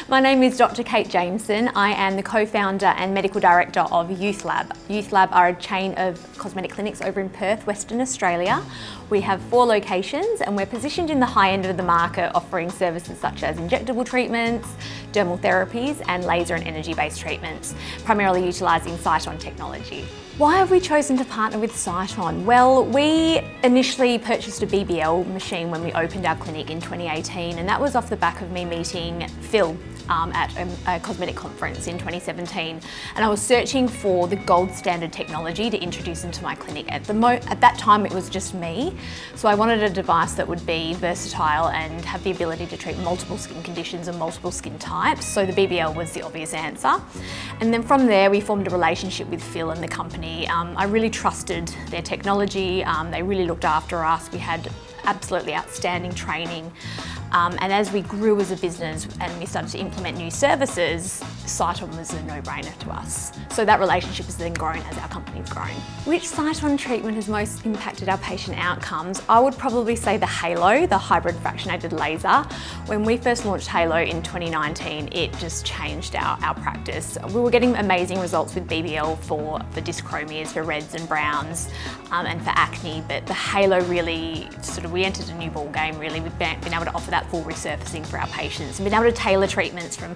My name is Dr. Kate Jameson. I am the co-founder and medical director of Youth Lab. Youth Lab are a chain of cosmetic clinics over in Perth, Western Australia. We have 4 locations and we're positioned in the high end of the market, offering services such as injectable treatments, dermal therapies and laser and energy-based treatments, primarily utilising Sciton technology. Why have we chosen to partner with Sciton? Well, we initially purchased a BBL machine when we opened our clinic in 2018, and that was off the back of me meeting Phil at a cosmetic conference in 2017, and I was searching for the gold standard technology to introduce into my clinic. At that time it was just me, so I wanted a device that would be versatile and have the ability to treat multiple skin conditions and multiple skin types, so the BBL was the obvious answer. And then from there we formed a relationship with Phil and the company. I really trusted their technology, they really looked after us, we had absolutely outstanding training. And as we grew as a business and we started to implement new services, Sciton was a no-brainer to us. So that relationship has then grown as our company's grown. Which Sciton treatment has most impacted our patient outcomes? I would probably say the Halo, the hybrid fractionated laser. When we first launched Halo in 2019, it just changed our practice. We were getting amazing results with BBL for dyschromias, for reds and browns, and for acne, but the Halo really we entered a new ball game really. We've been able to offer that full resurfacing for our patients and been able to tailor treatments from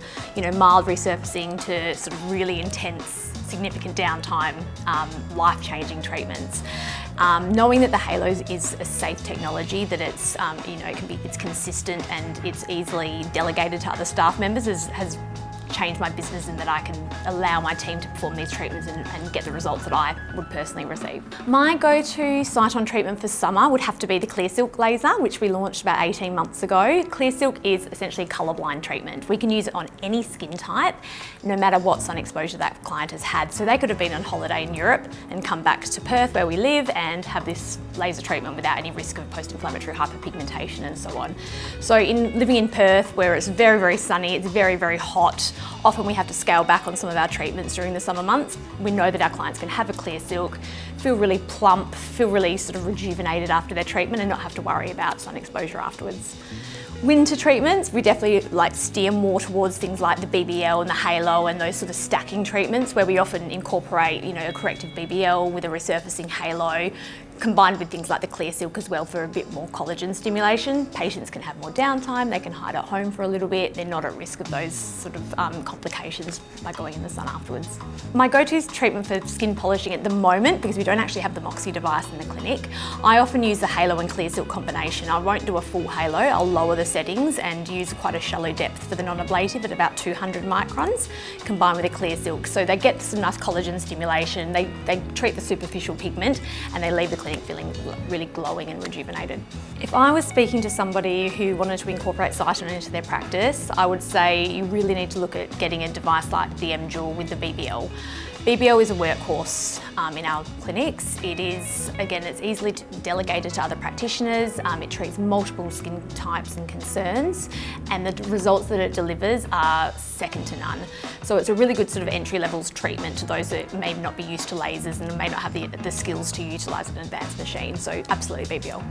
mild resurfacing to really intense, significant downtime, life-changing treatments. Knowing that the Halos is a safe technology, that it's it's consistent and it's easily delegated to other staff members has changed my business, in that I can allow my team to perform these treatments and get the results that I would personally receive. My go-to Sciton treatment for summer would have to be the Clear Silk laser, which we launched about 18 months ago. Clear Silk is essentially a colourblind treatment. We can use it on any skin type, no matter what sun exposure that client has had. So they could have been on holiday in Europe and come back to Perth where we live and have this laser treatment without any risk of post-inflammatory hyperpigmentation and so on. So living in Perth, where it's very, very sunny, it's very, very hot, often we have to scale back on some of our treatments during the summer months. We know that our clients can have a Clear Silk, feel really plump, feel really rejuvenated after their treatment and not have to worry about sun exposure afterwards. Winter treatments, we definitely steer more towards things like the BBL and the Halo and those stacking treatments, where we often incorporate a corrective BBL with a resurfacing Halo, combined with things like the Clear Silk as well for a bit more collagen stimulation. Patients can have more downtime, they can hide at home for a little bit, they're not at risk of those complications by going in the sun afterwards. My go-to treatment for skin polishing at the moment, because we don't actually have the Moxie device in the clinic, I often use the Halo and Clear Silk combination. I won't do a full Halo, I'll lower the settings and use quite a shallow depth for the non-ablative at about 200 microns, combined with a Clear Silk. So they get some nice collagen stimulation, they treat the superficial pigment and they leave the clinic feeling really glowing and rejuvenated. If I was speaking to somebody who wanted to incorporate Sciton into their practice, I would say you really need to look at getting a device like the M-Dual with the BBL. BBL is a workhorse in our clinics. It is, again, it's easily delegated to other practitioners. It treats multiple skin types and concerns, and the results that it delivers are second to none. So it's a really good entry levels treatment to those that may not be used to lasers and may not have the skills to utilise an advanced machine. So absolutely BBL.